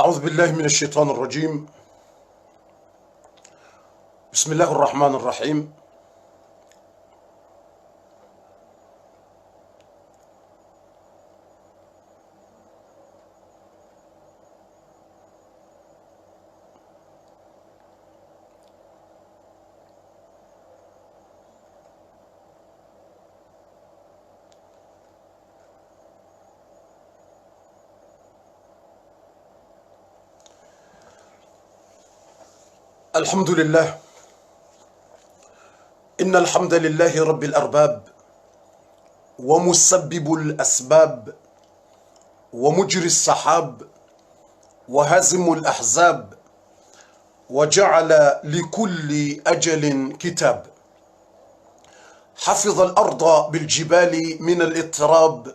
أعوذ بالله من الشيطان الرجيم. بسم الله الرحمن الرحيم. الحمد لله. إن الحمد لله رب الأرباب ومسبب الأسباب ومجري السحاب وهازم الأحزاب وجعل لكل أجل كتاب. حفظ الأرض بالجبال من الاضطراب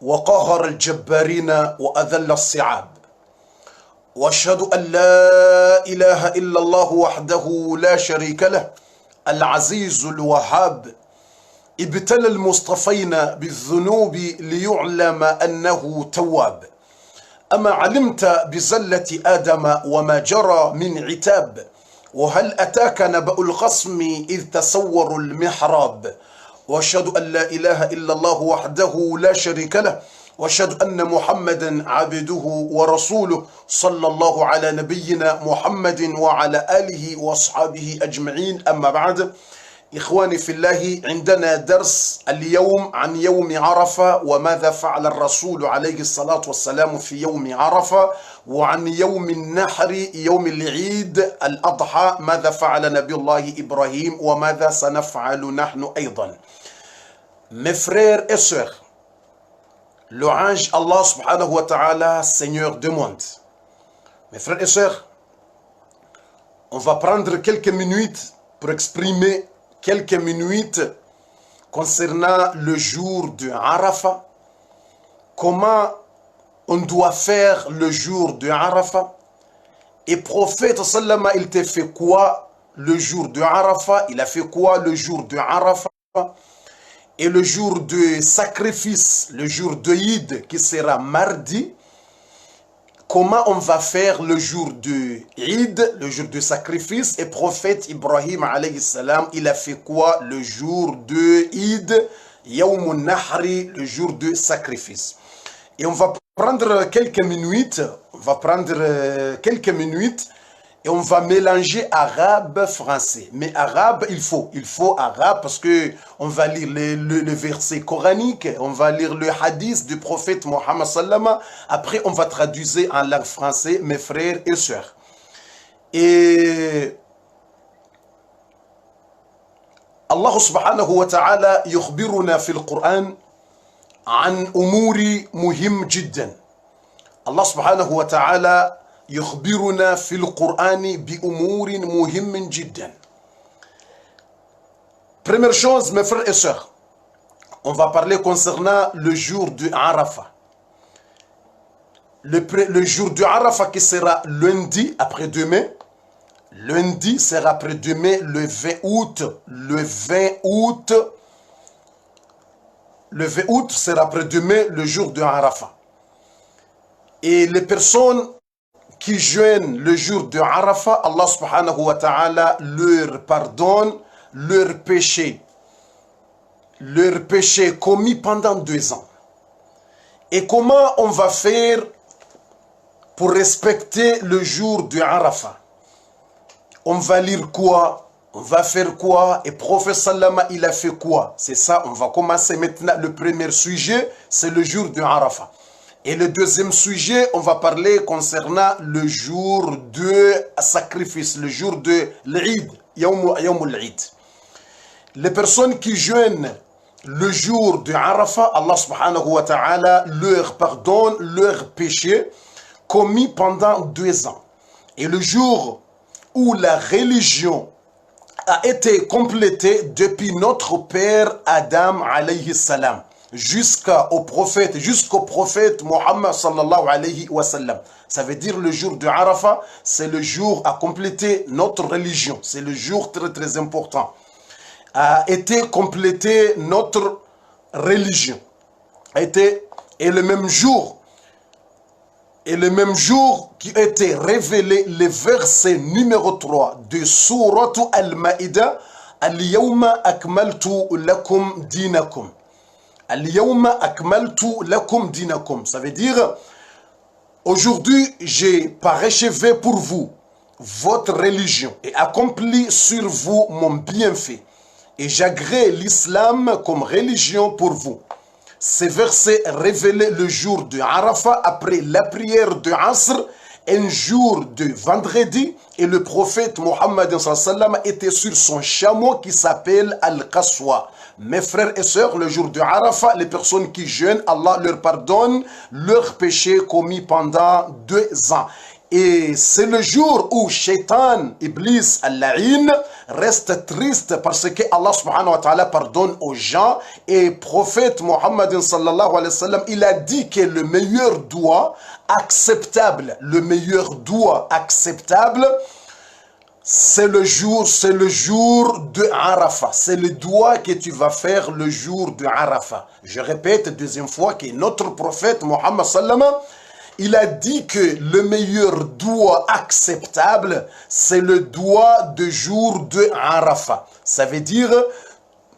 وقهر الجبارين وأذل الصعاب. واشهد أن لا إله إلا الله وحده لا شريك له العزيز الوهاب. ابتلى المصطفين بالذنوب ليعلم أنه تواب. أما علمت بزلة آدم وما جرى من عتاب، وهل أتاك نبأ الخصم إذ تسوروا المحراب. واشهد أن لا إله إلا الله وحده لا شريك له، واشهد أن محمدا عبده ورسوله صلى الله على نبينا محمد وعلى آله وأصحابه أجمعين. أما بعد، إخواني في الله، عندنا درس اليوم عن يوم عرفة وماذا فعل الرسول عليه الصلاة والسلام في يوم عرفة، وعن يوم النحر يوم العيد الأضحى ماذا فعل نبي الله إبراهيم وماذا سنفعل نحن أيضا. Mes frères et sœurs, louange Allah subhanahu wa ta'ala, Seigneur du monde. Mes frères et sœurs, on va prendre quelques minutes pour exprimer quelques minutes concernant le jour de Arafat. Comment on doit faire le jour de Arafat. Et prophète sallama, il t'a fait quoi le jour de Arafat? Il a fait quoi le jour de Arafat? Et le jour de sacrifice, le jour de Eid qui sera mardi, comment on va faire le jour de Eid, le jour de sacrifice? Et prophète Ibrahim alayhi salam, il a fait quoi le jour de Eid, Yawm Nahri, le jour de sacrifice? Et on va prendre quelques minutes, et on va mélanger arabe, français. Mais arabe, il faut arabe parce que on va lire le verset coranique, on va lire le hadith du prophète Mohammed sallama. Après, on va traduire en langue française, mes frères et sœurs. Et Allah subhanahu wa ta'ala يخبرنا في القرآن عن أمور مهم جدا. Allah subhanahu wa ta'ala يخبرنا في القرآن بأمور مهم جدا. Première chose, mes frères et sœurs, on va parler concernant le jour de Arafat. Le jour de Arafat qui sera lundi après-demain. Lundi sera après-demain, le 20 août. Le 20 août sera après-demain, le jour de Arafat. Et les personnes qui jeûnent le jour de Arafat, Allah subhanahu wa ta'ala leur pardonne leurs péchés commis pendant 2 ans. Et comment on va faire pour respecter le jour de Arafat? On va lire quoi? On va faire quoi? Et prophète sallama, il a fait quoi? C'est ça, on va commencer maintenant. Le premier sujet, c'est le jour de Arafat. Et le deuxième sujet, on va parler concernant le jour de sacrifice, le jour de l'Eid, Yawm al-Eid. Les personnes qui jeûnent le jour de Arafat, Allah subhanahu wa ta'ala leur pardonne leurs péchés commis pendant 2 ans. Et le jour où la religion a été complétée depuis notre père Adam alayhi salam, jusqu'au prophète Muhammad sallallahu alayhi wa sallam. Ça veut dire le jour de Arafat, c'est le jour à compléter notre religion. C'est le jour très très important. A été complété notre religion. Et le même jour Et le même jour qui était révélé le verset numéro 3 de Sourate Al-Ma'idah, Al-Yawma akmaltu lakum dinakum. Al-Yawma akmaltu lakum dinakum. Ça veut dire, aujourd'hui, j'ai parachevé pour vous votre religion et accompli sur vous mon bienfait. Et j'agrée l'islam comme religion pour vous. Ces versets révélés le jour de Arafat après la prière de Asr, un jour de vendredi, et le prophète Mohammed était sur son chameau qui s'appelle Al-Qaswa. Mes frères et sœurs, le jour de Arafat, les personnes qui jeûnent, Allah leur pardonne leurs péchés commis pendant 2 ans. Et c'est le jour où Shaitan, Iblis, Al-La'in, reste triste parce que Allah subhanahu wa ta'ala pardonne aux gens. Et prophète Mohammed sallallahu alayhi wa sallam, il a dit que le meilleur doigt acceptable, c'est le jour de Arafat. C'est le doigt que tu vas faire le jour de Arafat. Je répète deuxième fois que notre prophète Mohammed sallallahu alayhi wa sallam, il a dit que le meilleur doigt acceptable, c'est le doigt de jour de Arafat. Ça veut dire,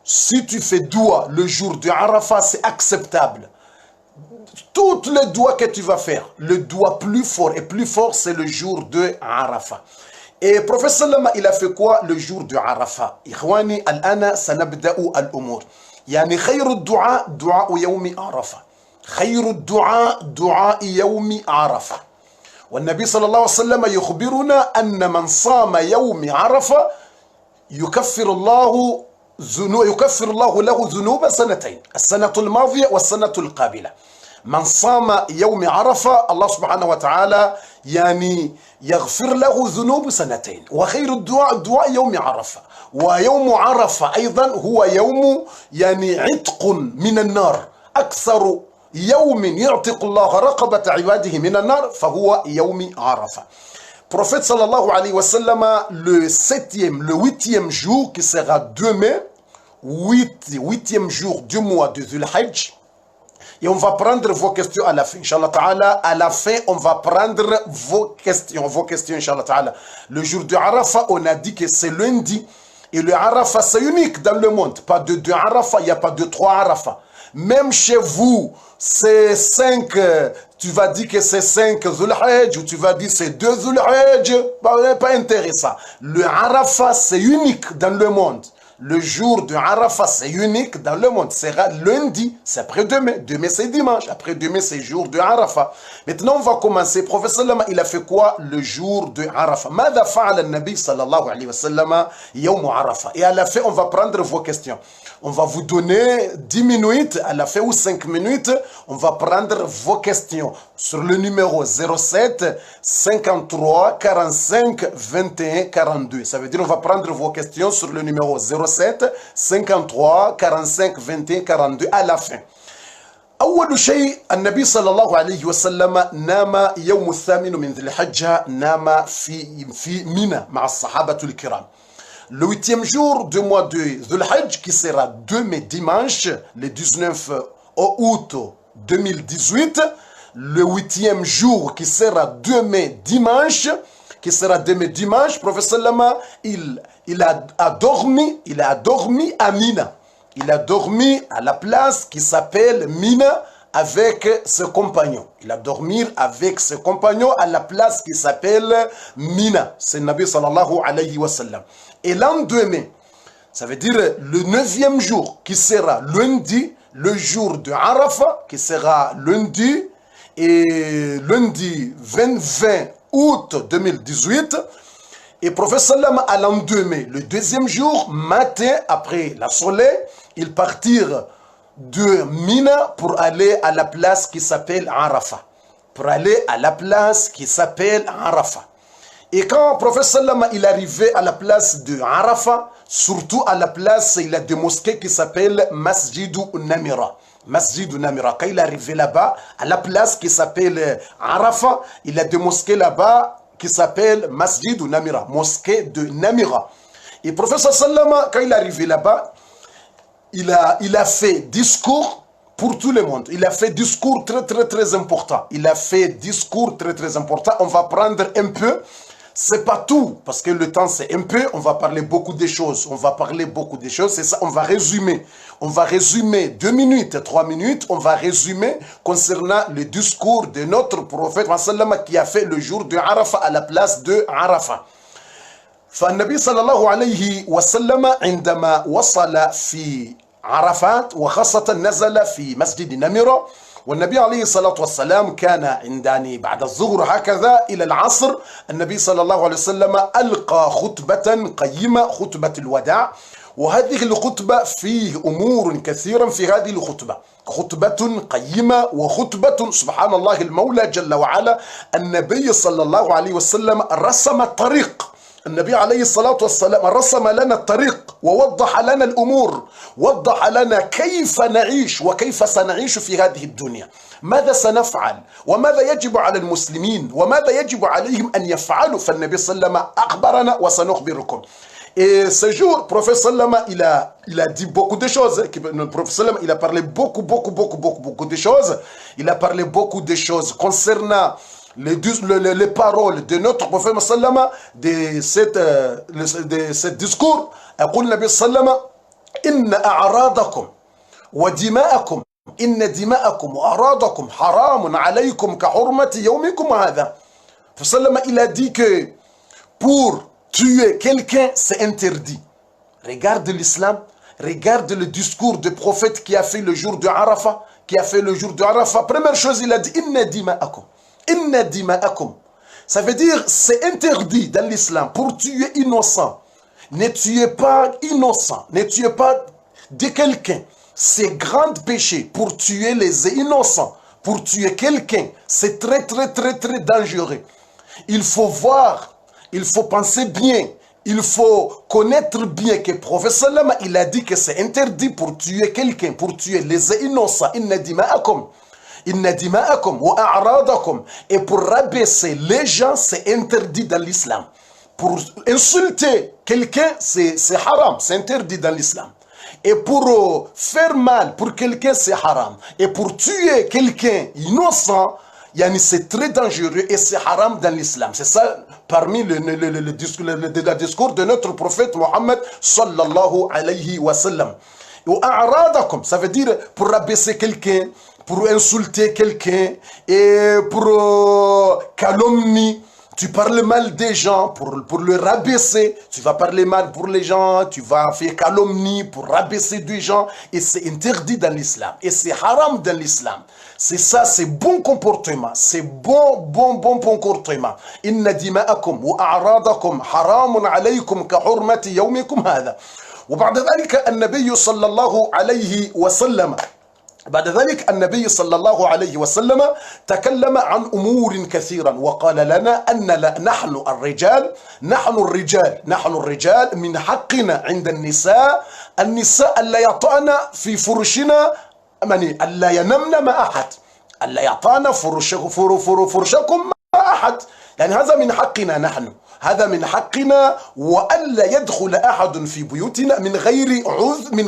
si tu fais doigt le jour de Arafat, c'est acceptable. Tous les doigts que tu vas faire, le doigt plus fort, c'est le jour de Arafat. Et le prophète sallam, il a fait quoi le jour de Arafat? Ikhwani, al-ana sanabda'u al-umur. Yani khayru du'a, du'a yawmi Arafat. خير الدعاء دعاء يوم عرفة والنبي صلى الله عليه وسلم يخبرنا أن من صام يوم عرفة يكفر الله له ذنوب سنتين السنة الماضية والسنة القابلة من صام يوم عرفة الله سبحانه وتعالى يعني يغفر له ذنوب سنتين وخير الدعاء دعاء يوم عرفة ويوم عرفة أيضا هو يوم يعني عتق من النار أكثر يوم يعتق الله رقبة عباده من النار فهو يوم عرفة. Prophète sallallahu alayhi wa sallam, le 8e jour qui sera demain, 8e jour du mois de Dhul Hajj, et on va prendre vos questions à la fin, Inch'Allah Ta'ala. À la fin, on va prendre vos questions, Inch'Allah Ta'ala. Le jour de Arafat, on a dit que c'est lundi, et le Arafat, c'est unique dans le monde. Pas de 2 Arafat, il n'y a pas de 3 Arafat. Même chez vous, c'est 5, tu vas dire que c'est 5 Dhul Hajj, ou tu vas dire c'est 2 Dhul Hajj, pas intéressant. Le Arafat, c'est unique dans le monde. Le jour de Arafat, c'est unique dans le monde. C'est lundi, c'est après-demain. Demain, c'est dimanche. Après-demain, c'est jour de Arafat. Maintenant, on va commencer. Le prophète sallam, il a fait quoi le jour de Arafat? Mada fa'ala al-Nabi sallallahu alayhi wa sallam yawm Arafat. Et à la fin, on va prendre vos questions. On va vous donner 10 minutes, à la fin ou 5 minutes, on va prendre vos questions sur le numéro 07 53 45 21 42. Ça veut dire on va prendre vos questions sur le numéro 07 53 45 21 42 à la fin. أول شيء النبي صلى الله عليه وسلم نام يوم الثامن من ذي الحجة نام في منى مع الصحابة الكرام. Le 8e jour du mois de Dhul Hajj, qui sera demain dimanche, le 19 août 2018, le 8e jour qui sera demain dimanche, professeur Lama, il a dormi à Mina. Il a dormi à la place qui s'appelle Mina avec ses compagnons. Il a dormi avec ses compagnons à la place qui s'appelle Mina. C'est le Nabi sallallahu alayhi wa sallam. Et lendemain, ça veut dire le 9e jour qui sera lundi, le jour de Arafat qui sera lundi, et lundi 20 août 2018. Et professeur Sallam à lendemain, le 2e jour, matin après la soleil, ils partirent de Mina pour aller à la place qui s'appelle Arafat. Et quand le prophète Sallam il arrivait à la place de Arafat, surtout à la place, il a des mosquées qui s'appellent Masjidou Namira. Quand il est arrivé là-bas, à la place qui s'appelle Arafat, il a des mosquées là-bas qui s'appellent Masjidou Namira, mosquée de Namira. Et le prophète Sallam, quand il est arrivé là-bas, il a fait discours pour tout le monde. Il a fait discours très important. Il a fait discours très important. On va prendre un peu. C'est pas tout, parce que le temps c'est un peu. On va parler beaucoup de choses. On va parler beaucoup de choses. C'est ça, on va résumer. On va résumer 2 minutes, 3 minutes. On va résumer concernant le discours de notre prophète qui a fait le jour de Arafat à la place de Arafat. فالنبي صلى الله عليه وسلم عندما وصل في عرفات وخاصة نزل في مسجد نمرة والنبي عليه الصلاة والسلام كان عندنا بعد الظهر هكذا إلى العصر النبي صلى الله عليه وسلم ألقى خطبة قيمة خطبة الوداع وهذه الخطبة فيه أمور كثيرة في هذه الخطبة خطبة قيمة وخطبة سبحان الله المولى جل وعلا النبي صلى الله عليه وسلم رسم الطريق النبي عليه الصلاة والسلام رسم لنا الطريق ووضح لنا الأمور وضح لنا كيف نعيش وكيف سنعيش في هذه الدنيا ماذا سنفعل وماذا يجب على المسلمين وماذا يجب عليهم أن يفعلوا فالنبي صلى الله عليه وسلم أخبرنا وسنخبركم. Et ce jour, le prophète sallam, il a dit beaucoup de choses. Le prophète sallam, il a parlé beaucoup de choses. Il a parlé beaucoup de choses concernant les paroles de notre prophète sallam de ce discours. يقول النبي صلى الله عليه وسلم إن أعراضكم ودماءكم إن دماءكم وأعراضكم حرام عليكم كحرمة يومكم هذا. فسلم il a dit que pour tuer quelqu'un, c'est interdit. Regarde l'islam, regarde le discours du prophète qui a fait le jour de Arafat, Première chose, il a dit Inna dima'akum. Inna dima'akum. Ça veut dire, c'est interdit dans l'islam pour tuer innocent. Ne tuez pas innocent, ne tuez pas de quelqu'un. C'est grand péché pour tuer les innocents, pour tuer quelqu'un. C'est très dangereux. Il faut voir. Il faut penser bien, il faut connaître bien que le prophète sallam, il a dit que c'est interdit pour tuer quelqu'un, pour tuer les innocents. Inna dima'akum wa a'radakum. Et pour rabaisser les gens, c'est interdit dans l'islam. Pour insulter quelqu'un, c'est haram, c'est interdit dans l'islam. Et pour faire mal pour quelqu'un, c'est haram. Et pour tuer quelqu'un innocent, c'est très dangereux et c'est haram dans l'islam. C'est ça parmi le discours de notre prophète Mohammed sallallahu alayhi wa sallam. Ça veut dire pour rabaisser quelqu'un, pour insulter quelqu'un et pour calomnie. Tu parles mal des gens pour le rabaisser. Tu vas parler mal pour les gens. Tu vas faire calomnie pour rabaisser des gens. Et c'est interdit dans l'islam. Et c'est haram dans l'islam. C'est ça, c'est bon comportement. C'est bon comportement. Inna dima'akum wa a'radakum haramun alaykum ka hurmati yawmikum hadha. وبعد ذلك النبي صلى الله عليه وسلم بعد ذلك النبي صلى الله عليه وسلم تكلم عن أمور كثيرا وقال لنا أن نحن الرجال من حقنا عند النساء ألا يطعن في فرشنا ألا ينمن مع أحد ألا يطعن فرشكم مع أحد يعني هذا من حقنا نحن هذا من حقنا وألا يدخل أحد في بيوتنا من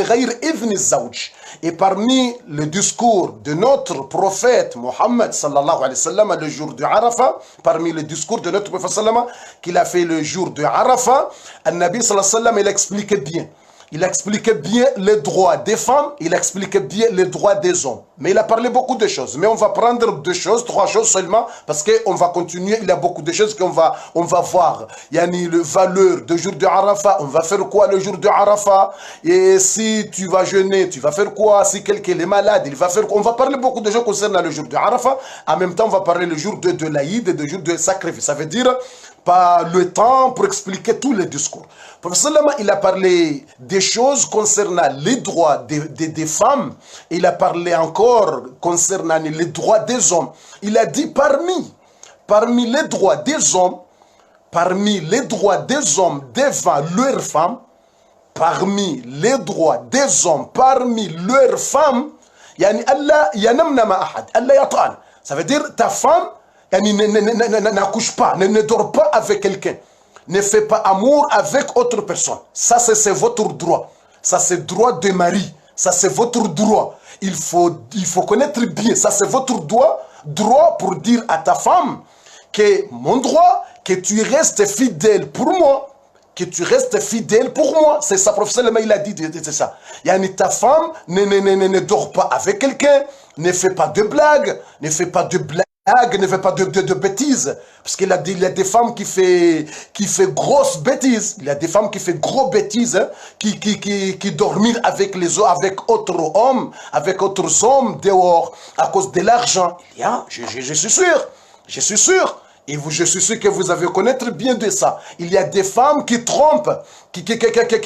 غير إذن الزوج. Et parmi le discours de notre prophète Mohammed sallallahu alayhi wa sallam le jour de Arafat, parmi le discours de notre prophète sallallahu alayhi wa sallam qu'il a fait le jour de Arafat, An-Nabi sallallahu alayhi wa sallam il expliquait bien. Il expliquait bien les droits des femmes, il expliquait bien les droits des hommes. Mais il a parlé beaucoup de choses. Mais on va prendre 2 choses, 3 choses seulement, parce qu'on va continuer. Il y a beaucoup de choses qu'on va voir. Il y a le valeur du jour de Arafat. On va faire quoi le jour de Arafat? Et si tu vas jeûner, tu vas faire quoi? Si quelqu'un est malade, il va faire quoi? On va parler beaucoup de choses concernant le jour de Arafat. En même temps, on va parler le jour de l'Aïd et le jour de sacrifice. Ça veut dire pas le temps pour expliquer tous les discours. Le prophète il a parlé des choses concernant les droits des femmes. Il a parlé encore concernant les droits des hommes. Il a dit parmi les droits des hommes, devant leurs femmes, parmi les droits des hommes, parmi leurs femmes, yani Allah yanamna ma ahad, Allah yata'an. Ça veut dire ta femme n'accouche pas, ne dort pas avec quelqu'un. Ne fait pas amour avec autre personne. Ça, c'est votre droit. Ça, c'est le droit de mari. Ça, c'est votre droit. il faut connaître bien, ça c'est votre droit pour dire à ta femme que mon droit, que tu restes fidèle pour moi, que tu restes fidèle pour moi. C'est ça, professeur, il a dit, c'est ça. Yani ta femme ne dort pas avec quelqu'un, ne fait pas de blagues, ne fait pas de bêtises. Parce qu'il a dit, il y a des femmes qui fait grosses bêtises. Il y a des femmes qui fait gros bêtises, hein, qui dormir avec avec autres hommes, avec autres hommes dehors, à cause de l'argent. Il y a, je suis sûr. Et je suis sûr que vous avez connaître bien de ça. Il y a des femmes qui trompent, qui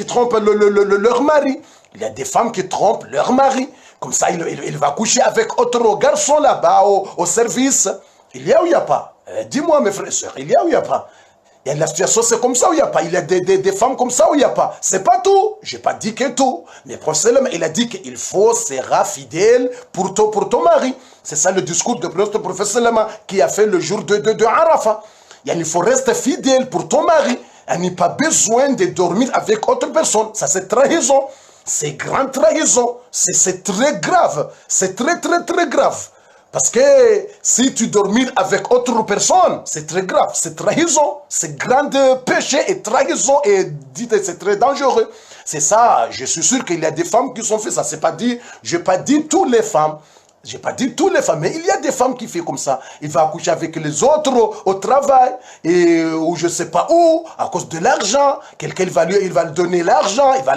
trompent leur mari. Il y a des femmes qui trompent leur mari. Comme ça, il va coucher avec autre garçon là-bas au service. Il y a ou il n'y a pas? Dis-moi, mes frères et sœurs, il y a ou il n'y a pas? Il y a la situation, c'est comme ça ou il n'y a pas? Il y a des femmes comme ça ou il n'y a pas? C'est pas tout. Je n'ai pas dit que tout. Mais prophète, il a dit qu'il faut sera fidèle pour ton mari. C'est ça le discours de notre prophète qui a fait le jour de Arafat. Il faut rester fidèle pour ton mari. Il n'y a pas besoin de dormir avec autre personne. Ça, c'est trahison. C'est grande trahison. C'est très grave. C'est très grave. Parce que si tu dormir avec autre personne, c'est très grave. C'est trahison. C'est grand péché et trahison. Et c'est très dangereux. C'est ça. Je suis sûr qu'il y a des femmes qui sont fait ça. C'est pas dit. Je n'ai pas dit toutes les femmes. J'ai pas dit toutes les femmes, mais il y a des femmes qui font comme ça. Il va accoucher avec les autres au travail, ou je sais pas où, à cause de l'argent. Quelqu'un il va lui donner l'argent, il va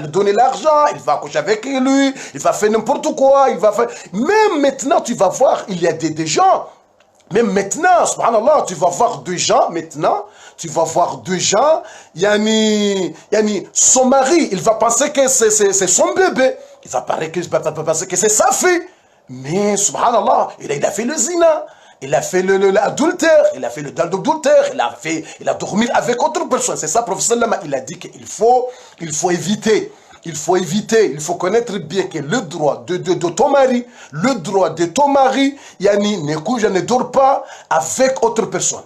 accoucher avec lui, il va faire n'importe quoi, Même maintenant, tu vas voir, il y a des gens, même maintenant, subhanallah, tu vas voir des gens, yani, son mari, il va penser que c'est son bébé. Il va penser que c'est sa fille. Mais, subhanallah, il a fait le zina, il a fait l'adultère, il a dormi avec autre personne. C'est ça, professeur Lama, il a dit qu'il faut éviter, il faut connaître bien que le droit de ton mari, yani, ne dort pas avec autre personne.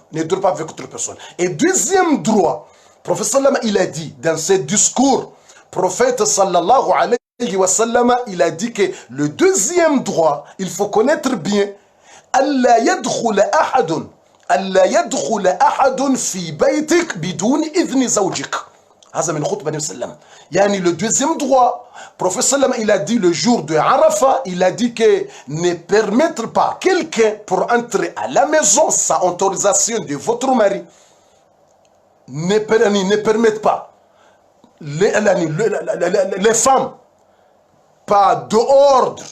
Et deuxième droit, professeur Lama, il a dit dans ses discours, prophète sallallahu alayhi il a dit que le deuxième droit, il faut connaître bien, Allah yadkhul ahadun fi baytik bidun idhni zawjik. هذا من خطبة النبي صلى الله عليه وسلم. يعني le deuxième droit, prophète sallam il a dit le jour de Arafat, il a dit que ne permettre pas quelqu'un pour entrer à la maison sans autorisation de votre mari. Ne permettre pas les femmes pas d'ordre,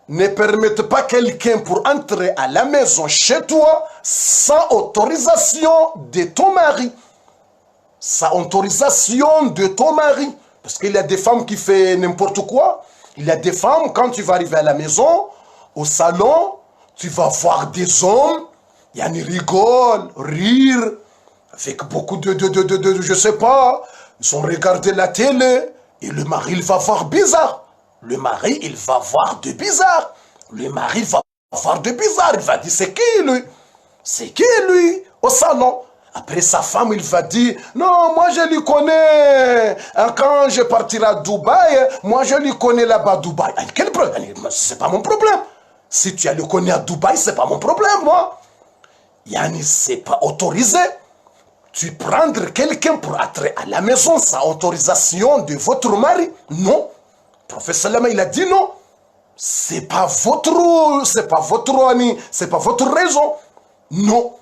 ne permettent pas quelqu'un pour entrer à la maison chez toi sans autorisation de ton mari. Parce qu'il y a des femmes qui font n'importe quoi. Il y a des femmes, quand tu vas arriver à la maison, au salon, tu vas voir des hommes, ils rigolent, rire, avec beaucoup de je sais pas, ils sont regardés la télé, et le mari, il va voir bizarre. Il va dire, c'est qui lui au salon. Après sa femme, il va dire, non, moi je lui connais, quand je partirai à Dubaï, moi je lui connais là-bas à Dubaï. Quel problème? C'est pas mon problème. Si tu le connais à Dubaï, c'est pas mon problème, moi. Yani, c'est pas autorisé. Tu prendre quelqu'un pour entrer à la maison sans autorisation de votre mari? Non. Professeur Lama, il a dit non. C'est pas votre raison. Non.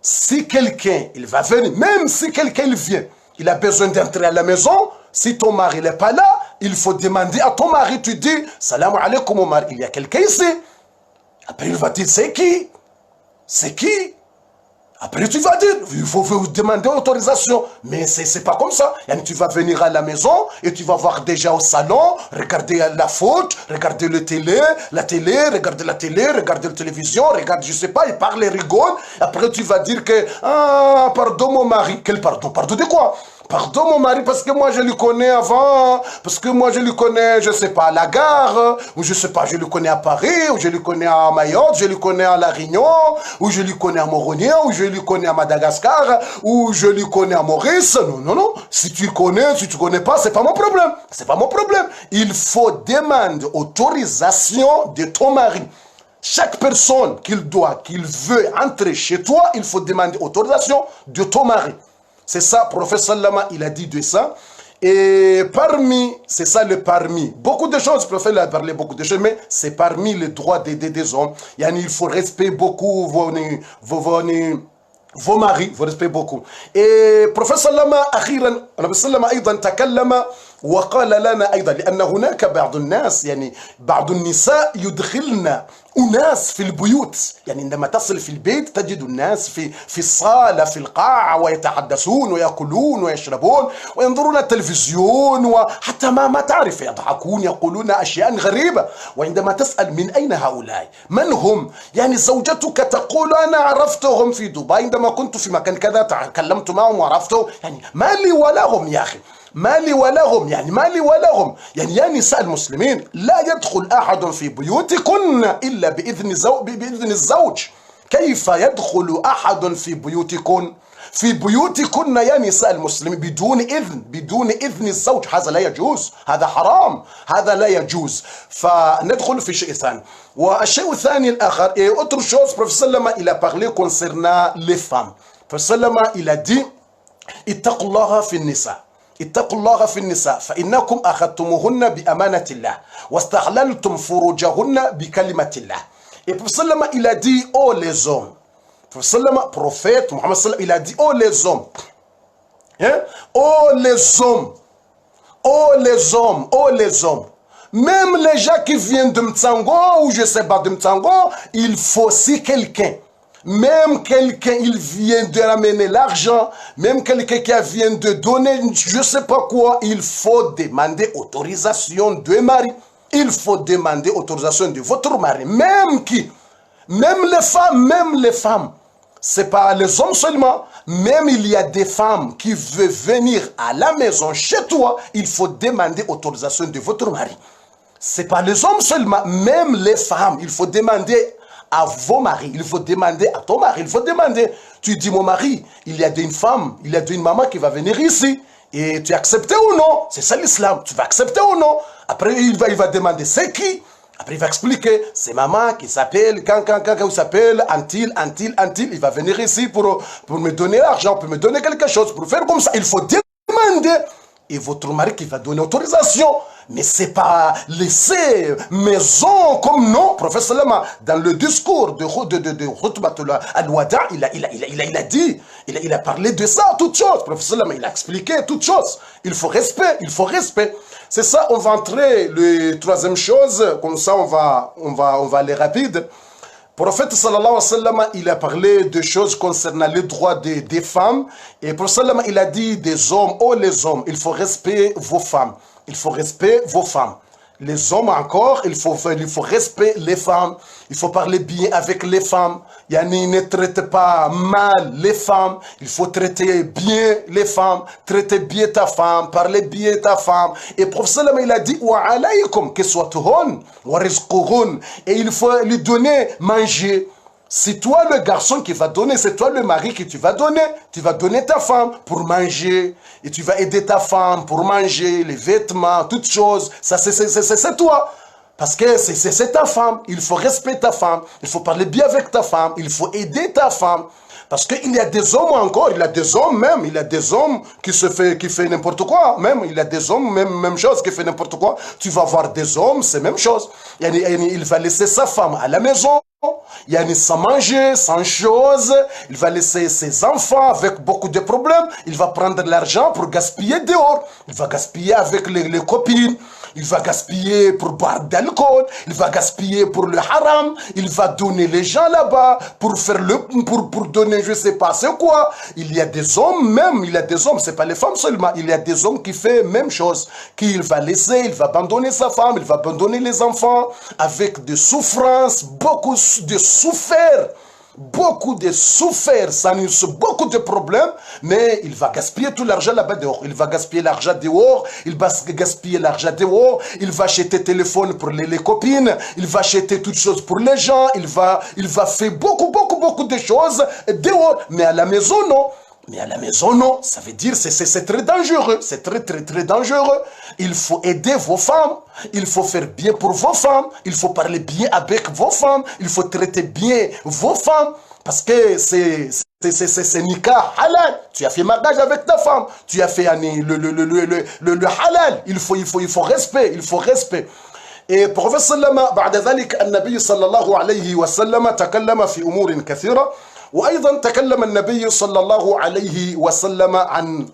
Si quelqu'un, il va venir, même si quelqu'un il vient, il a besoin d'entrer à la maison, si ton mari n'est pas là, il faut demander à ton mari, tu dis, salam alaikum mon mari, il y a quelqu'un ici. Après il va dire, c'est qui? Après tu vas dire, il faut vous demander autorisation. Mais c'est pas comme ça. Yani, tu vas venir à la maison et tu vas voir déjà au salon, regarder la foot, regarder la télé, regarder la télévision, regarde, je sais pas, il parle, il rigole. Après tu vas dire que, ah, pardon mon mari. Quel pardon? Pardon de quoi? Pardon mon mari, parce que moi je le connais avant, parce que moi je le connais, je sais pas, à la gare, ou je sais pas, je le connais à Paris, ou je le connais à Mayotte, je le connais à La Réunion, ou je le connais à Moronier, ou je le connais à Madagascar, ou je le connais à Maurice. Non, non, non. Si tu connais, si tu connais pas, c'est pas mon problème. C'est pas mon problème. Il faut demander autorisation de ton mari. Chaque personne qu'il veut entrer chez toi, il faut demander autorisation de ton mari. C'est ça, professeur Lama, il a dit de ça. Et parmi, c'est ça le parmi. Beaucoup de choses, le prophète a parlé beaucoup de choses, mais c'est parmi les droits des hommes. Il faut respecter beaucoup vos maris, vous respectez beaucoup. Et professeur Lama, أخيرا النبي صلى الله عليه وسلم أيضا تكلم وقال لنا أيضا لأن هناك بعض الناس يعني بعض النساء يدخلن أناس في البيوت يعني عندما تصل في البيت تجد الناس في الصالة في القاعة ويتحدثون ويأكلون ويشربون وينظرون التلفزيون وحتى ما تعرف يضحكون يقولون أشياء غريبة وعندما تسأل من أين هؤلاء من هم يعني زوجتك تقول أنا عرفتهم في دبي عندما كنت في مكان كذا تكلمت معهم وعرفتهم يعني ما لي ولهم يا أخي ما لي ولهم يعني ما لي ولهم يعني يا نساء المسلمين لا يدخل أحد في بيوتكن إلا بإذن الزوج كيف يدخل أحد في بيوتكن في بيوتكن يا نساء المسلمين بدون إذن الزوج هذا لا يجوز هذا حرام هذا لا يجوز فندخل في شيء ثاني والشيء الثاني الآخر autre chose professeur Lama il a parlé concernant les femmes professeur Lama il a dit اتقوا الله في النساء اتقوا الله في النساء فإنكم أخذتموهن بأمانة الله واستحللتم فروجهن بكلمة الله. Et professeur Lama il a dit oh les hommes, professeur Lama prophète Mohammed sallam il a dit oh les hommes, hein? Oh les hommes, oh les hommes, oh les hommes. Même les gens qui viennent de Mtsango ou je sais pas de Mtsango, il faut aussi quelqu'un. Même quelqu'un, il vient de ramener l'argent, même quelqu'un qui vient de donner, je ne sais pas quoi, il faut demander autorisation de mari. Il faut demander autorisation de votre mari. Même qui? Même les femmes. C'est pas les hommes seulement. Même il y a des femmes qui veulent venir à la maison chez toi, il faut demander autorisation de votre mari. C'est pas les hommes seulement, même les femmes, il faut demander à vos maris, il faut demander à ton mari, il faut demander. Tu dis, mon mari, il y a une femme, il y a une maman qui va venir ici. Et tu acceptes ou non? C'est ça l'islam. Tu vas accepter ou non? Après, il va demander, c'est qui? Après, il va expliquer, c'est maman qui s'appelle, quand il s'appelle, Antil, il va venir ici pour me donner l'argent, pour me donner quelque chose, pour faire comme ça. Il faut demander. Et votre mari qui va donner autorisation. Mais c'est pas laisser maison comme non. Professeur Lama, dans le discours de Khutbat al-Wada, il a parlé de ça, toutes choses. Professeur Lama, il a expliqué toutes choses. Il faut respect, il faut respect. C'est ça, on va entrer, le troisième chose, comme ça on va aller rapide. Prophète sallallahu alayhi wa sallam, il a parlé de choses concernant les droits des femmes. Et prophète sallallahu il a dit des hommes, oh les hommes, il faut respecter vos femmes. Il faut respecter vos femmes. Les hommes encore, il faut respecter les femmes. Il faut parler bien avec les femmes. Yani, ne traite pas mal les femmes. Il faut traiter bien les femmes. Traiter bien ta femme. Parler bien ta femme. Et le prophète il a dit wa alaykum kiswatuhun wa rizquhun. Et il faut lui donner manger. C'est toi le garçon qui va donner, c'est toi le mari que tu vas donner ta femme pour manger, et tu vas aider ta femme pour manger, les vêtements, toutes choses, ça c'est toi. Parce que c'est ta femme, il faut respecter ta femme, il faut parler bien avec ta femme, il faut aider ta femme. Parce qu'il y a des hommes encore, il y a des hommes même, il y a des hommes qui fait n'importe quoi, même, il y a des hommes, même chose, qui fait n'importe quoi. Tu vas voir des hommes, c'est même chose. Il va laisser sa femme à la maison. Il y a sans manger, sans chose, il va laisser ses enfants avec beaucoup de problèmes, il va prendre l'argent pour gaspiller dehors, il va gaspiller avec les copines, il va gaspiller pour boire d'alcool, il va gaspiller pour le haram, il va donner les gens là-bas pour donner je sais pas c'est quoi. Il y a des hommes même, il y a des hommes, c'est pas les femmes seulement, il y a des hommes qui font même chose, qu'il va laisser, il va abandonner sa femme, il va abandonner les enfants avec des souffrances, beaucoup de souffrir. beaucoup de souffert, ça nous beaucoup de problèmes, mais il va gaspiller tout l'argent là-bas dehors. Il va gaspiller l'argent dehors, il va gaspiller l'argent dehors, il va acheter téléphone pour les copines, il va acheter toutes choses pour les gens, il va faire beaucoup de choses dehors. Mais à la maison, non. Mais à la maison, non. Ça veut dire c'est très dangereux. C'est très dangereux. Il faut aider vos femmes. Il faut faire bien pour vos femmes. Il faut parler bien avec vos femmes. Il faut traiter bien vos femmes. Parce que c'est nikah halal. Tu as fait mariage avec ta femme. Tu as fait le halal. Il faut respect. Il faut respect. Et Prophète sallama, بعد ذلك النبي صلى الله عليه وسلم تكلم في أمور كثيرة. وأيضا تكلم النبي صلى الله عليه وسلم عن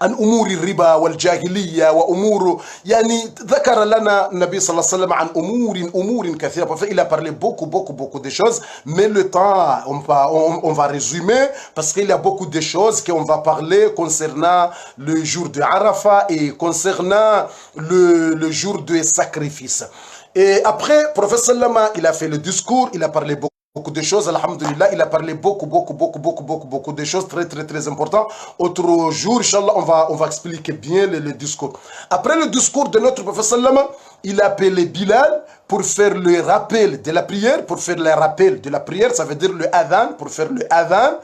أمور الربا والجاهلية وأمور يعني ذكر لنا النبي صلى الله عليه وسلم عن أمور كثيرة. Il a parlé beaucoup de choses, mais le temps on va résumer parce qu'il y a beaucoup de choses qu'on va parler concernant le jour de Arafat et concernant le jour de sacrifice. Et après, Prophète Sallama, il a fait le discours, il a parlé beaucoup de choses, alhamdulillah, il a parlé beaucoup de choses très importantes. Autre jour, Inch'Allah, on va expliquer bien le discours. Après le discours de notre prophète sallam, il a appelé Bilal pour faire le rappel de la prière, ça veut dire le adhan, pour faire le adhan.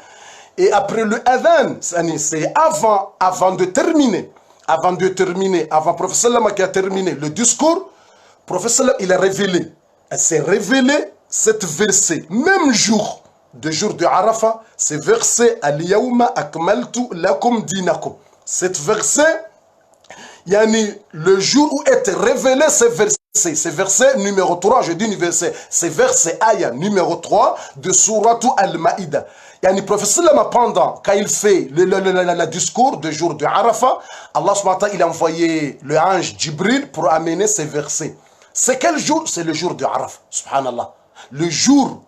Et après le adhan, c'est avant de terminer, avant le prophète sallam qui a terminé le discours, le prophète sallam, il a révélé, s'est révélé cet verset, même jour de Arafat, c'est verset Al-Yawma akmaltu lakum dinakum. Cet verset, yani le jour où est révélé ce verset numéro 3, je dis verset, c'est verset Aya numéro 3 de Suratu Al-Ma'ida. Yani le prophète sallam, pendant quand il fait le discours du jour de Arafat, Allah subhanahu wa ta'ala, il a envoyé le ange Jibril pour amener ces versets. C'est quel jour? C'est le jour de Arafat, subhanallah. Le jour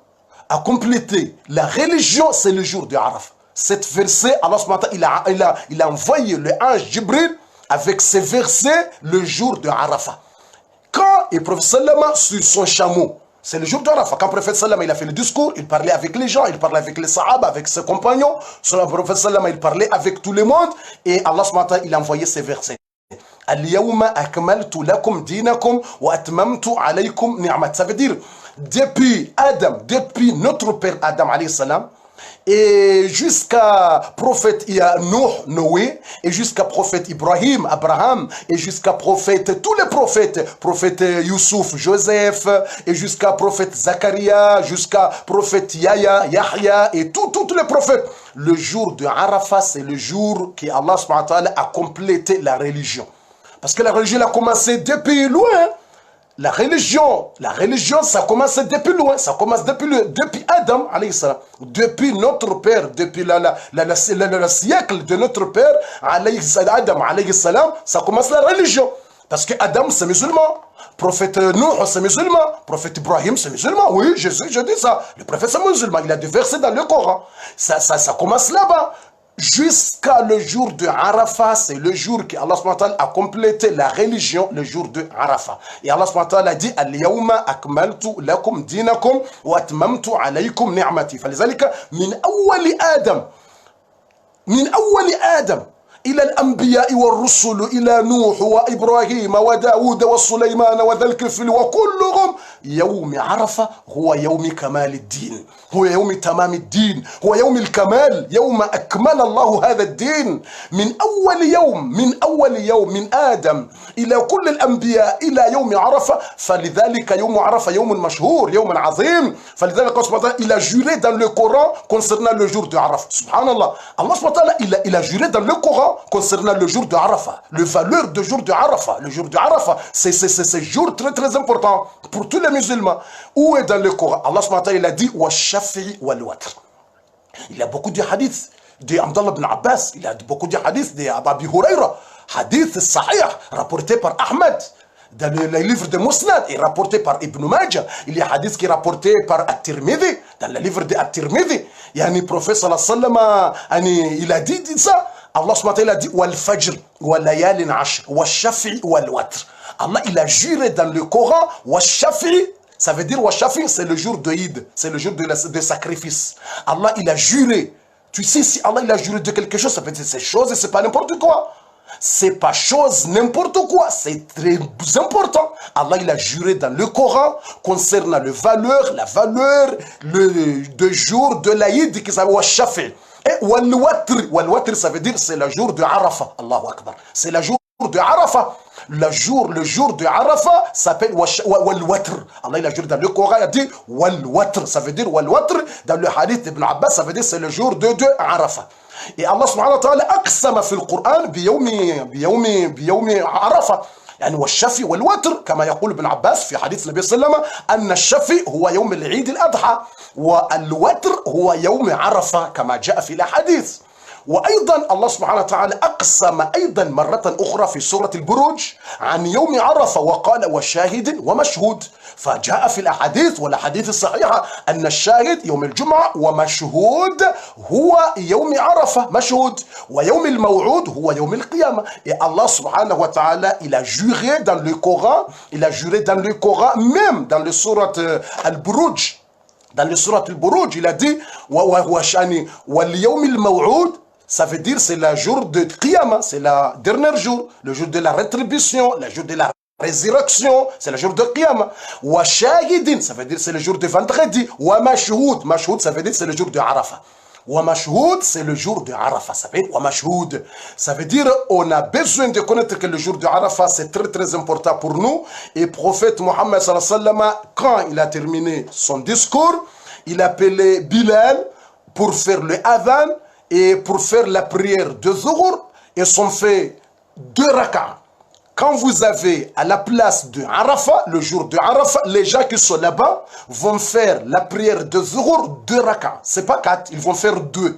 à compléter la religion, c'est le jour de Arafat. Cet verset, Allah il a envoyé le ange Jibril avec ces versets le jour de Arafat. Quand le prophète Salama sur son chameau, c'est le jour de Arafat. Quand le prophète Salama il a fait le discours, il parlait avec les gens, il parlait avec les sahaba, avec ses compagnons. Le prophète Salama il parlait avec tout le monde et Allah il a envoyé ces versets. Al-Yawma akmaltu lakum dinakum wa atmamtu alaykum ni'mat. Ça veut dire depuis Adam, depuis notre père Adam alayhi salam, et jusqu'à prophète Noé, et jusqu'à prophète Ibrahim, Abraham, et jusqu'à prophète, tous les prophètes, prophète Youssouf, Joseph, et jusqu'à prophète Zacharia, jusqu'à prophète Yahya, et tous les prophètes. Le jour de Arafat, c'est le jour que Allah subhanahu wa ta'ala a complété la religion. Parce que la religion a commencé depuis loin. La religion, ça commence depuis loin, ça commence depuis Adam, alayhi salam, depuis notre père, depuis le siècle de notre père, Adam, alayhi salam, ça commence la religion. Parce que Adam, c'est musulman, prophète Nuh, c'est musulman, prophète Ibrahim, c'est musulman, oui, je dis ça, le prophète c'est musulman, il a des versets dans le Coran, ça commence là-bas. Jusqu'à le jour de Arafat, c'est le jour qu'Allah a complété la religion, le jour de Arafat. Et Allah a dit Al-Yawma akmaltu lakum dinakum wa atmamtu alaykum ni'mati. Falizalika min awwali Adam إلى الأنبياء والرسل إلى نوح وإبراهيم وداود وسليمان وذا الكفل وكلهم يوم عرفة هو يوم كمال الدين، هو يوم تمام الدين، هو يوم الكمال، يوم أكمل الله هذا الدين. من أول يوم من آدم إلى كل الأنبياء إلى يوم عرفة. فلذلك يوم عرفة يوم مشهور، يوم عظيم. فلذلك il a juré dans le Coran concernant le jour de Arafat. Subhanallah, Allah subhanahu wa ta'ala il a juré dans le Coran concernant le jour de Arafat, le valeur du jour de Arafat. Le jour de Arafat, c'est un jour très important pour tous les musulmans. Où est dans le Coran? Allah subhanahu wa ta'ala il a dit wa shafi'i wal watr. Il y a beaucoup de hadiths de Abdallah ibn Abbas, il y a beaucoup de hadiths de Abi Huraira, hadith sahih rapporté par Ahmed dans le livre de Musnad et rapporté par Ibn Majah. Il y a hadith qui est rapporté par At-Tirmidhi dans le livre de At-Tirmidhi. Yani le prophète sallallahu alayhi wa sallam il a dit ça. Allah subhanahu wa ta'ala a dit wal fajr wal layalin ashr wal shafi'i wal watr. Allah il a juré dans le Coran wal shafi'i, Ça veut dire Washafi, c'est le jour de Eid, c'est le jour de sacrifice. Allah, il a juré. Tu sais, si Allah, il a juré de quelque chose, ça veut dire ces choses et c'est pas n'importe quoi. C'est pas chose n'importe quoi, c'est très important. Allah, il a juré dans le Coran concernant la valeur de jour de l'Aïd qui s'appelle Washafi. Et Wal-Watr, ça veut dire c'est le jour de Arafat. Allahu Akbar. C'est le jour de Arafat. Le jour de Arafat s'appelle Wal-Watr. Allah, il a juré dans le Coran, il a dit Wal-Watr. Ça veut dire Wal-Watr. Dans le hadith d'Ibn Abbas, ça veut dire c'est le jour de Arafat. Et Allah subhanahu wa ta'ala أقسم في القرآن بيوم عرفة يعني والشفي والوتر كما يقول ابن عباس في حديث النبي صلى الله عليه وسلم أن الشفي هو يوم العيد الأضحى والوتر هو يوم عرفة كما جاء في الأحاديث. وأيضا الله سبحانه وتعالى أقسم أيضا مرة أخرى في سورة البروج عن يوم عرفة وقال وشاهد ومشهود. فجاء في الأحاديث والأحاديث الصحيحة أن الشاهد يوم الجمعة ومشهود هو يوم عرفة مشهود ويوم الموعود هو يوم القيامة. Et Allah subhanahu wa ta'ala, il a juré dans le Coran, même dans le surat Al-Buruj. Dans le surat Al-Buruj, il a dit وَالْيَوْمِ الْمَوْعُودِ. Ça veut dire c'est le jour de Qiyamah, c'est le dernier jour, le jour de la rétribution, le jour de la résurrection, c'est le jour de Qiyamah. Wa shahidin, ça veut dire c'est le jour de vendredi. Wa mashhoud, mashhoud ça veut dire c'est le jour de Arafat. Wa mashhoud c'est le jour de Arafat, ça veut dire wa mashhoud. Ça veut dire on a besoin de connaître que le jour de Arafat c'est très très important pour nous. Et prophète Mohammed sallallahu alayhi wa sallam, quand il a terminé son discours, il appelait Bilal pour faire le adhan et pour faire la prière de Zuhur, et sont fait 2 rak'ah. Quand vous avez à la place de Arafat, le jour de Arafat, les gens qui sont là-bas vont faire la prière de Zuhur 2 rak'ah. C'est pas 4, ils vont faire 2.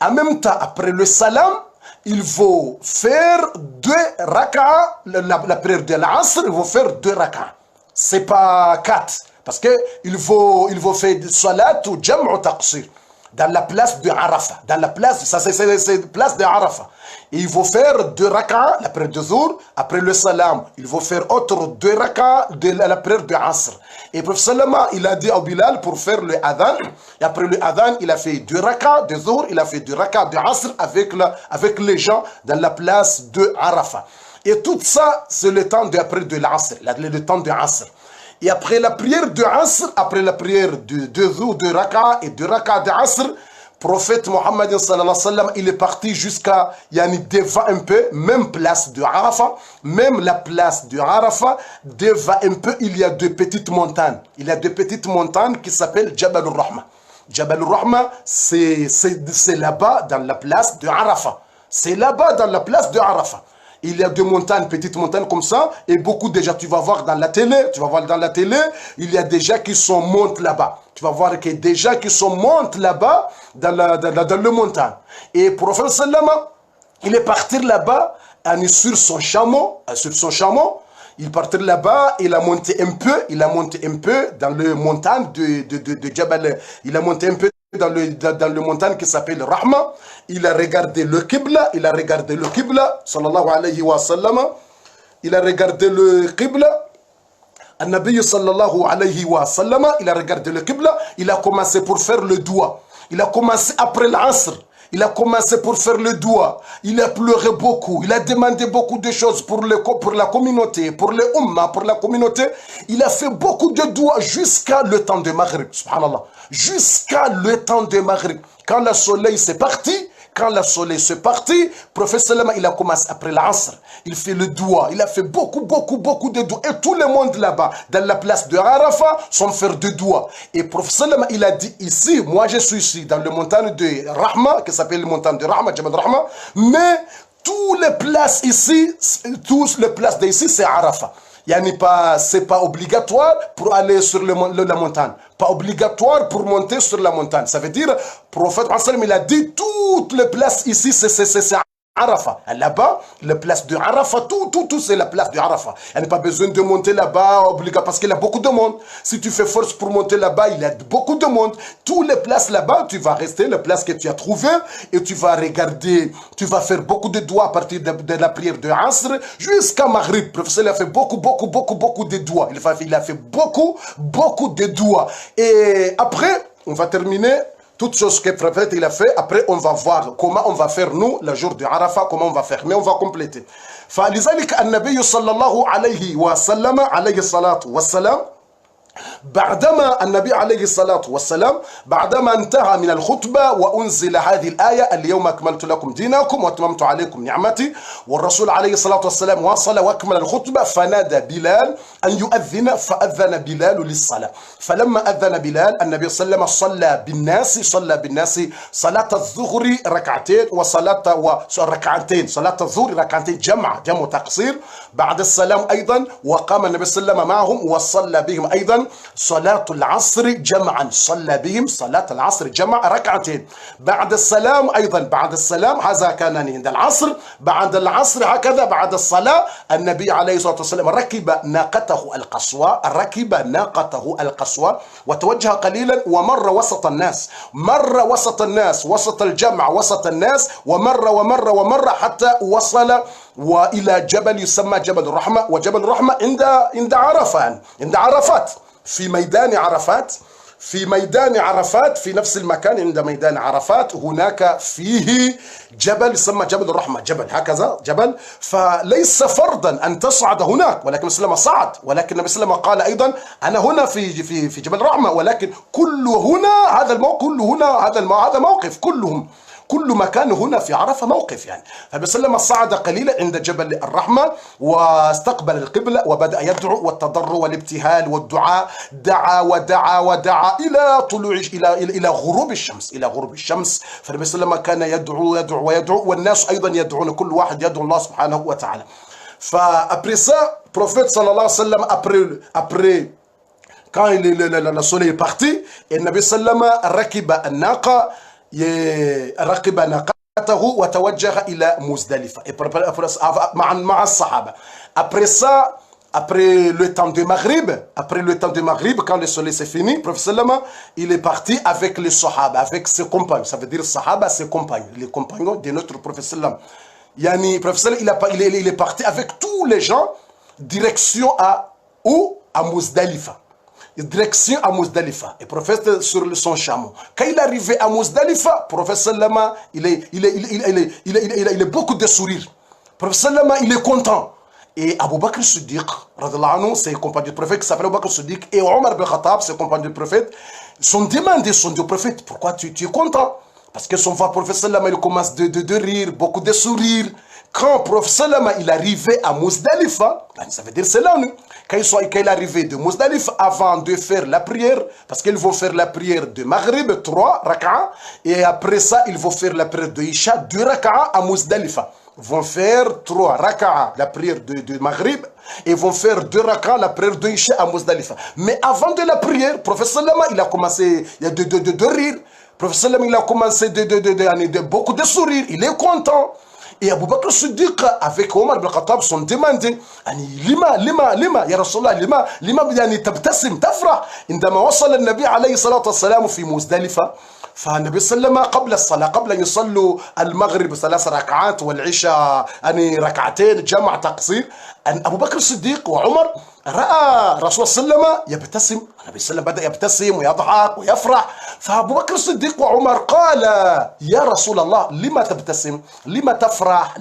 En même temps, après le salam, ils vont faire 2 rak'ah, la prière de l'Asr, ils vont faire 2 rak'ah. C'est pas 4, parce qu'il faut faire du salat ou jam'u taqsir. Dans la place de Arafat, dans la place, ça c'est la place de Arafat. Et il faut faire 2 rak'ah, la prière de Zuhr, après le salam. Il faut faire autre 2 rak'ah de la prière de Asr. Et le prophète Salama, il a dit à Bilal pour faire le adhan. Et après le adhan, il a fait 2 rak'ah de Zuhr, il a fait 2 rak'ah de Asr avec les gens dans la place de Arafat. Et tout ça, c'est le temps de l'Asr, le temps de Asr. Et après la prière de Asr, après la prière de Zuhr, de Raka et de Raka de Asr, prophète Mohammed sallallahu alayhi wa sallam, il est parti jusqu'à devant un peu, même place de Arafat, même la place de Arafat, devant un peu, il y a 2 petites montagnes. Il y a 2 petites montagnes qui s'appellent Jabal al-Rahma. Jabal al-Rahma, c'est là-bas dans la place de Arafat. C'est là-bas dans la place de Arafat. Il y a 2 montagnes, petites montagnes comme ça, et beaucoup déjà, tu vas voir dans la télé, il y a des gens qui sont montent là-bas. Tu vas voir qu'il y a des gens qui sont montent là-bas dans le montagne. Et le prophète Sallama, il est parti là-bas, sur son chameau, il partit là-bas, il a monté un peu dans le montagne de Jabal, il a monté un peu dans le montagne qui s'appelle Rahma. Il a regardé le Qibla, sallallahu alayhi wa sallam, il a regardé le Qibla, An-Nabi sallallahu alayhi wa sallam, il a regardé le Qibla, il a commencé pour faire le doigt, il a commencé après l'Asr, il a commencé pour faire le doigt, il a pleuré beaucoup, il a demandé beaucoup de choses pour la communauté, pour le Ummah, pour la communauté. Il a fait beaucoup de doigts jusqu'à le temps de Maghrib, subhanallah. Jusqu'à le temps de Maghrib. Quand le soleil s'est parti, le prophète Salama, il a commencé après l'Asr. Il fait le doigt, il a fait beaucoup de doigts. Et tout le monde là-bas, dans la place de Arafat, sont faire de doigts. Et le prophète Salama, il a dit ici, moi je suis ici, dans le montagne de Rahma, qui s'appelle le montagne de Rahma, Jabal Rahma, mais toutes les places ici, c'est Arafat. C'est pas obligatoire pour aller sur la montagne. Pas obligatoire pour monter sur la montagne. Ça veut dire, le prophète il a dit, toutes les places ici, c'est Arafat. Là-bas, la place de Arafat, tout, c'est la place de Arafat. Il n'y a pas besoin de monter là-bas, obligatoire, parce qu'il y a beaucoup de monde. Si tu fais force pour monter là-bas, il y a beaucoup de monde. Toutes les places là-bas, tu vas rester, la place que tu as trouvée, et tu vas regarder, tu vas faire beaucoup de doigts à partir de la prière de Asr jusqu'à Maghrib. Le professeur il a fait beaucoup de doigts. Il a fait beaucoup de doigts. Et après, on va terminer toutes choses que le prophète il a fait. Après, on va voir comment on va faire nous, le jour de Arafat, comment on va faire. Mais on va compléter. فلذلك النبي صلى الله عليه وسلم عليه الصلاة والسلام بعدما النبي عليه الصلاة والسلام بعدما انتهى من الخطبة وأنزل هذه الآية اليوم أكملت لكم دينكم وأتممت عليكم نعمتي والرسول عليه الصلاة والسلام واصل وأكمل الخطبة فنادى بلال أن يؤذن فأذن بلال للصلاة فلما أذن بلال النبي صلى الله عليه وسلم صلى بالناس صلاة الظهر ركعتين صلاة الظهر ركعتين جمع تقصير بعد السلام أيضا وقام النبي صلى الله عليه وسلم معهم وصلى بهم أيضا صلاة العصر جمعا صلى بهم صلاة العصر جمع ركعتين بعد السلام أيضا بعد السلام هذا كان عند العصر بعد العصر هكذا بعد الصلاة النبي عليه الصلاة والسلام ركب ناقته القصوى وتوجه قليلا ومر وسط الناس وسط الجمع وسط الناس ومر حتى وصل وإلى جبل يسمى جبل الرحمة وجبل الرحمة عند عرفات في ميدان عرفات في نفس المكان عند ميدان عرفات هناك فيه جبل يسمى جبل الرحمة جبل هكذا جبل فليس فرضا أن تصعد هناك ولكن النبي صلى الله عليه وسلم صعد ولكن النبي صلى الله عليه وسلم قال أيضا أنا هنا في جبل الرحمة ولكن كل هنا هذا موقف كل مكان هنا في عرفة موقف يعني فالنبي صلى الله عليه وسلم صعد قليلا عند جبل الرحمة واستقبل القبلة وبدأ يدعو والتضرع والابتهال والدعاء دعا إلى طلوع إلى غروب الشمس فالنبي صلى الله عليه وسلم كان يدعو والناس أيضا يدعون كل واحد يدعو الله سبحانه وتعالى فaprès ça prophète sallallahu alayhi wa sallam après quand le soleil est parti et le Nabi sallallahu alayhi wa sallam rakiba an-naqa ركب ناقته وتوجه إلى مزدلفة مع الصحابة. Après ça, après le temps de Maghrib, quand le soleil s'est fini, le prophète sallam, il est parti avec les sahaba, avec ses compagnons. Ça veut dire sahaba, ses compagnons, les compagnons de notre prophète sallam. Yani, le prophète sallam, il est parti avec tous les gens, direction à Muzdalifa. Direction à Muzdalifa. Et le prophète sur son chameau. Quand il est arrivé à Muzdalifa, le prophète Sallama, il est beaucoup de sourires. Le prophète Sallama, il est content. Et Abu Bakr Siddiq, ses compagnons du prophète qui s'appelle Abu Bakr Siddiq, et Omar bin Khattab, ses compagnons du prophète, sont demandés au prophète, pourquoi tu es content? Parce que son prophète Sallama, il commence de rire, beaucoup de sourires. Quand le prophète Sallama, il est arrivé à Muzdalifa, ça veut dire c'est là, nous. Quand il est arrivé de Muzdalifa, avant de faire la prière, parce qu'ils vont faire la prière de Maghrib, 3 raka'a, et après ça, ils vont faire la prière de Isha, 2 raka'a à Muzdalifa. Ils vont faire 3 raka'a, la prière de Maghrib, et vont faire 2 raka'a, la prière de Isha à Muzdalifa. Mais avant de la prière, le prophète Sallama, il a commencé de rire. Le prophète Sallama, il a commencé beaucoup de sourires. Il est content. Et Abu Bakr Siddiq avec Omar bin Khattab sont demandés لما يا رسول الله لما يعني تبتسم تفرح عندما وصل النبي عليه الصلاة والسلام في مزدلفة فالنبي صلى الله عليه وسلم قبل الصلاة قبل أن يصلوا المغرب 3 ركعات والعشاء يعني ركعتين جمع تقصير أن أبو بكر الصديق وعمر رأى رسول الله صلى الله عليه وسلم يبتسم النبي صلى الله عليه وسلم بدأ يبتسم ويضحك ويفرح فأبو بكر الصديق وعمر قال يا رسول الله لما تبتسم لما تفرح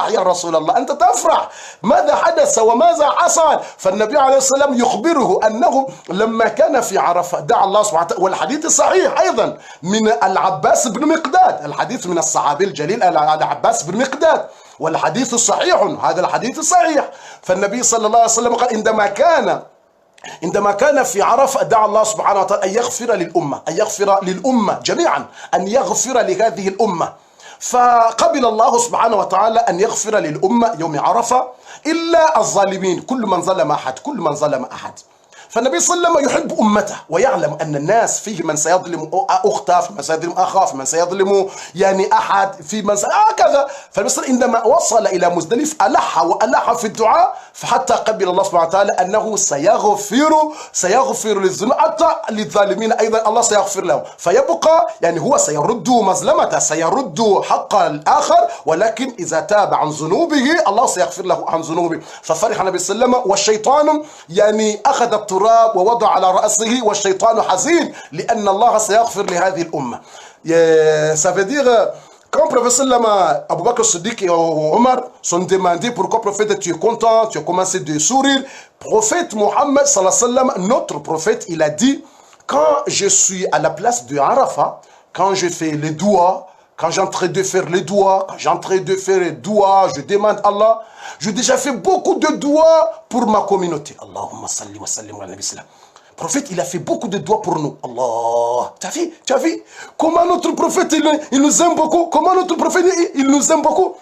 يا رسول الله أنت تفرح ماذا حدث وماذا حصل فالنبي عليه الصلاة والسلام يخبره أنه لما كان في عرفة دعا الله سبحانه وتعالى والحديث صحيح أيضا من العباس بن مقداد الحديث من الصحابي الجليل العباس بن مقداد والحديث صحيح هذا الحديث صحيح فالنبي صلى الله عليه وسلم قال عندما كان في عرفة دعا الله سبحانه وتعالى أن يغفر للأمة جميعا أن يغفر لهذه الأمة فقبل الله سبحانه وتعالى أن يغفر للأمة يوم عرفة إلا الظالمين كل من ظلم أحد فالنبي صلى الله عليه وسلم يحب أمته ويعلم أن الناس فيه من سيظلم أخته، في من سيظلم أخاه، في من سيظلم يعني أحد، في من هكذا. فالنبي صلى الله عليه وسلم عندما وصل إلى مزدلف ألح وألح في الدعاء، فحتى قبل الله سبحانه وتعالى أنه سيغفر للذنوب حتى للظالمين أيضا الله سيغفر لهم. فيبقى يعني هو سيرد مظلمته، سيرد حق الآخر، ولكن إذا تاب عن ذنوبه الله سيغفر له عن ذنوبه. ففرح النبي صلى الله عليه وسلم، والشيطان يعني أخذ التراب ووضع على رأسه والشيطان حزين لأن الله سيغفر لهذه الأمة. Ça veut dire quand le prophète Abu Bakr Siddiq et Omar sont demandés pourquoi prophète tu es content, tu as commencé de sourire. Prophète Mohammed sallallahu alayhi wa sallam, notre prophète, il a dit quand je suis à la place de Arafat, quand je fais les doigts, quand j'ai en train de faire les doigts, quand j'ai en train de faire les doigts, je demande Allah. J'ai déjà fait beaucoup de doigts pour ma communauté. Allahumma salli wa sallim ala nabi sallam. Le prophète, il a fait beaucoup de doigts pour nous. Allah. Tu as vu comment notre prophète, il nous aime beaucoup. Comment notre prophète, il nous aime beaucoup.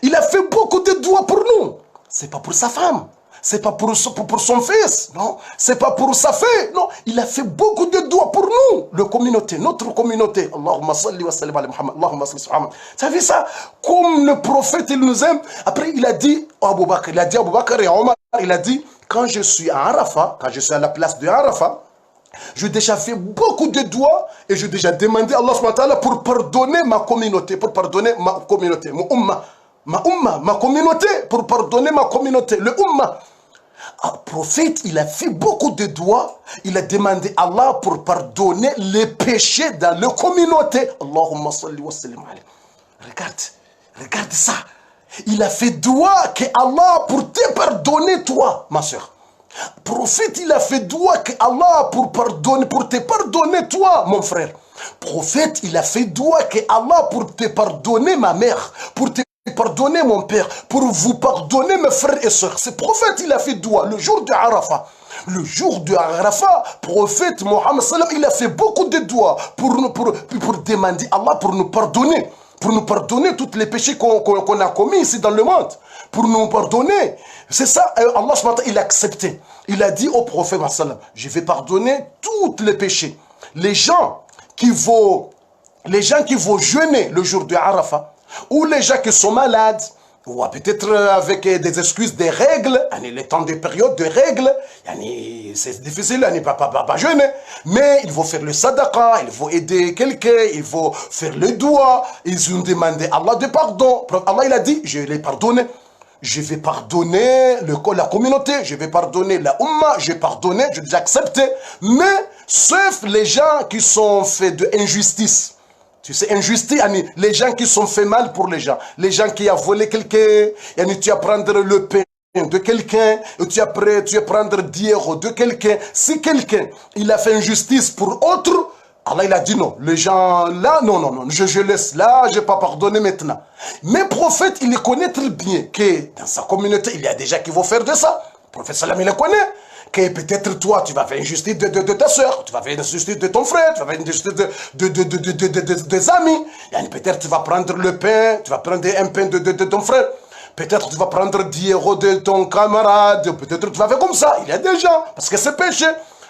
Il a fait beaucoup de doigts pour nous. C'est pas pour sa femme. C'est pas pour son fils. Non. C'est pas pour sa fille. Non. Il a fait beaucoup de doigts pour nous. La communauté, notre communauté. Allahumma salli wa sallim ala Muhammad. Allahumma salli wa sallim. Tu as vu ça? Comme le prophète, il nous aime. Après, il a dit à Abu Bakr, et Omar, il a dit, quand je suis à Arafat, quand je suis à la place de Arafat, j'ai déjà fait beaucoup de doigts et j'ai déjà demandé à Allah subhanahu wa ta'ala pour pardonner ma communauté, mon umma, ma communauté, pour pardonner ma communauté, le umma. Le prophète, il a fait beaucoup de doigts, il a demandé à Allah pour pardonner les péchés dans la communauté. Allahumma salli wa sallim alayhi. Regarde ça. Il a fait doigt que Allah pour te pardonner toi, ma soeur. Prophète, il a fait doigt que Allah pour te pardonner toi, mon frère. Prophète, il a fait doigt que Allah pour te pardonner ma mère, pour te pardonner mon père, pour vous pardonner mes frères et sœurs. C'est prophète, il a fait doigt le jour de Arafat. Le jour de Arafat, prophète Mohammed sallam, il a fait beaucoup de doigts pour demander à Allah pour nous pardonner. Pour nous pardonner tous les péchés qu'on a commis ici dans le monde. Pour nous pardonner. C'est ça, Allah il a accepté. Il a dit au prophète, je vais pardonner tous les péchés. Les gens qui vont jeûner le jour de Arafat, ou les gens qui sont malades, ou peut-être avec des excuses, des règles, les temps des périodes de règles, c'est difficile, on ne peut pas jeûner, mais il faut faire le sadaqa, il faut aider quelqu'un, il faut faire le doigt, ils ont demandé à Allah de pardon. Allah il a dit, je l'ai pardonné, je vais pardonner la communauté, je vais pardonner la umma, je vais pardonner, je vais accepter, mais sauf les gens qui sont faits d'injustice. Tu sais, injustice, les gens qui sont fait mal pour les gens qui ont volé quelqu'un, tu vas prendre le pain de quelqu'un, tu vas prendre 10 € de quelqu'un. Si quelqu'un, il a fait injustice pour autre, Allah il a dit non, les gens là, non, je laisse là, je ne vais pas pardonner maintenant. Mais prophète, il connaît très bien que dans sa communauté, il y a des gens qui vont faire de ça. Le prophète Salam, il le connaît. Que peut-être toi, tu vas faire injustice de ta soeur, tu vas faire injustice de ton frère, tu vas faire injustice des amis. Peut-être tu vas prendre le pain, tu vas prendre un pain de ton frère. Peut-être tu vas prendre 10 € de ton camarade. Peut-être tu vas faire comme ça. Il y a des gens, parce que c'est péché.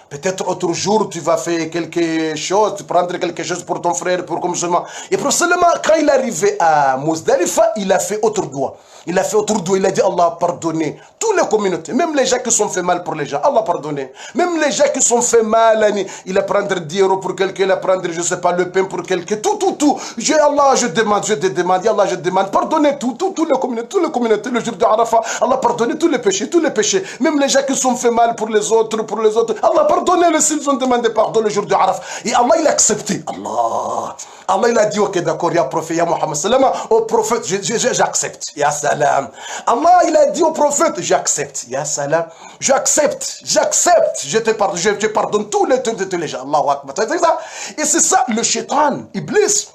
Peut-être autre jour, tu vas faire quelque chose, tu prendre quelque chose pour ton frère, pour comme seulement. Et pour seulement, quand il est arrivé à Muzdalifa, il a fait autre doigt. Il a fait autre doigt, il a dit Allah pardonner toutes les communautés, même les gens qui sont fait mal pour les gens, Allah pardonner. Même les gens qui sont fait mal, il a prendre 10 € pour quelqu'un, il a prendre, je sais pas, le pain pour quelqu'un, tout. Allah, je te demande, Allah, je demande, pardonnez toutes les communautés, le jour de Arafat, Allah pardonner tous les péchés. Même les gens qui sont fait mal pour les autres, Allah pardonnez-le s'ils ont demandé pardon le jour de Arafat. Et Allah, il a accepté. Allah, il a dit, ok, d'accord, ya prophète, ya Muhammad sallam, au prophète, j'accepte. Ya salam. Allah, il a dit au prophète, j'accepte. Ya salam. J'accepte. Je pardonne tous les gens. Allahu Akbar. Et c'est ça, le shaitan, Iblis,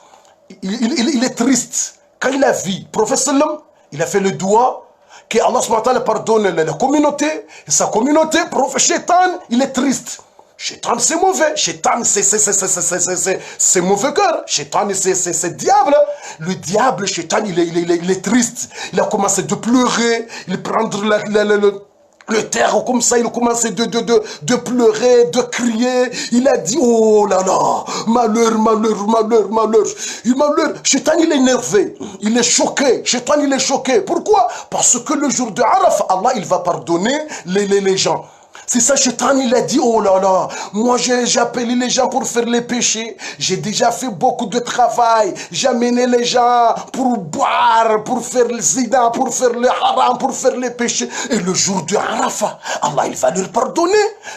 il est triste. Quand il a vu, prophète sallam, il a fait le doigt, que Allah subhanahu wa ta'ala pardonne la communauté, sa communauté, prophète shaitan, il est triste. Shaitan, c'est mauvais. Shaitan, c'est mauvais cœur. Shaitan, c'est diable. Le diable, Shaitan, il est triste. Il a commencé de pleurer. Il prend Le terre, comme ça, il commençait de pleurer, de crier. Il a dit, oh là là, malheur, malheur, malheur, malheur. Malheur, Shaitan, il est énervé, il est choqué. Shaitan, il est choqué. Pourquoi? Parce que le jour de Arafah, Allah, il va pardonner les gens. C'est ça, Shaitan, il a dit, oh là là, moi j'ai appelé les gens pour faire les péchés, j'ai déjà fait beaucoup de travail, j'ai amené les gens pour boire, pour faire le zina, pour faire le haram, pour faire les péchés. Et le jour de Arafah, Allah, il va leur pardonner.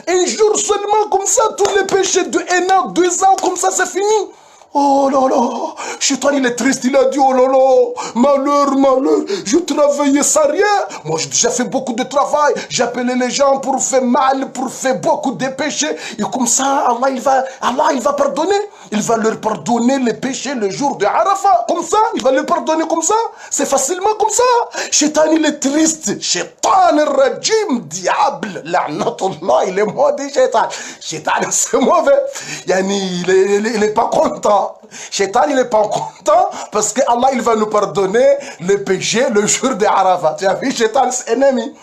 Un jour seulement, comme ça, tous les péchés de 1 an, 2 ans, comme ça, c'est fini. Oh là là, Shaitan il est triste, il a dit oh là là, malheur, malheur, je travaillais sans rien. Moi j'ai déjà fait beaucoup de travail, j'ai appelé les gens pour faire mal, pour faire beaucoup de péchés. Et comme ça, Allah il va pardonner. Il va leur pardonner les péchés le jour de Arafah. Comme ça, il va leur pardonner comme ça. C'est facilement comme ça. Shaitan il est triste. Shaitan le rajim, diable, la'natullah, il est maudit Shaitan. Shaitan c'est mauvais. Yani, il est pas content. Shaitan, il n'est pas content parce que Allah, il va nous pardonner les péchés le jour de Arafat. Tu as vu, Shaitan, c'est ennemi.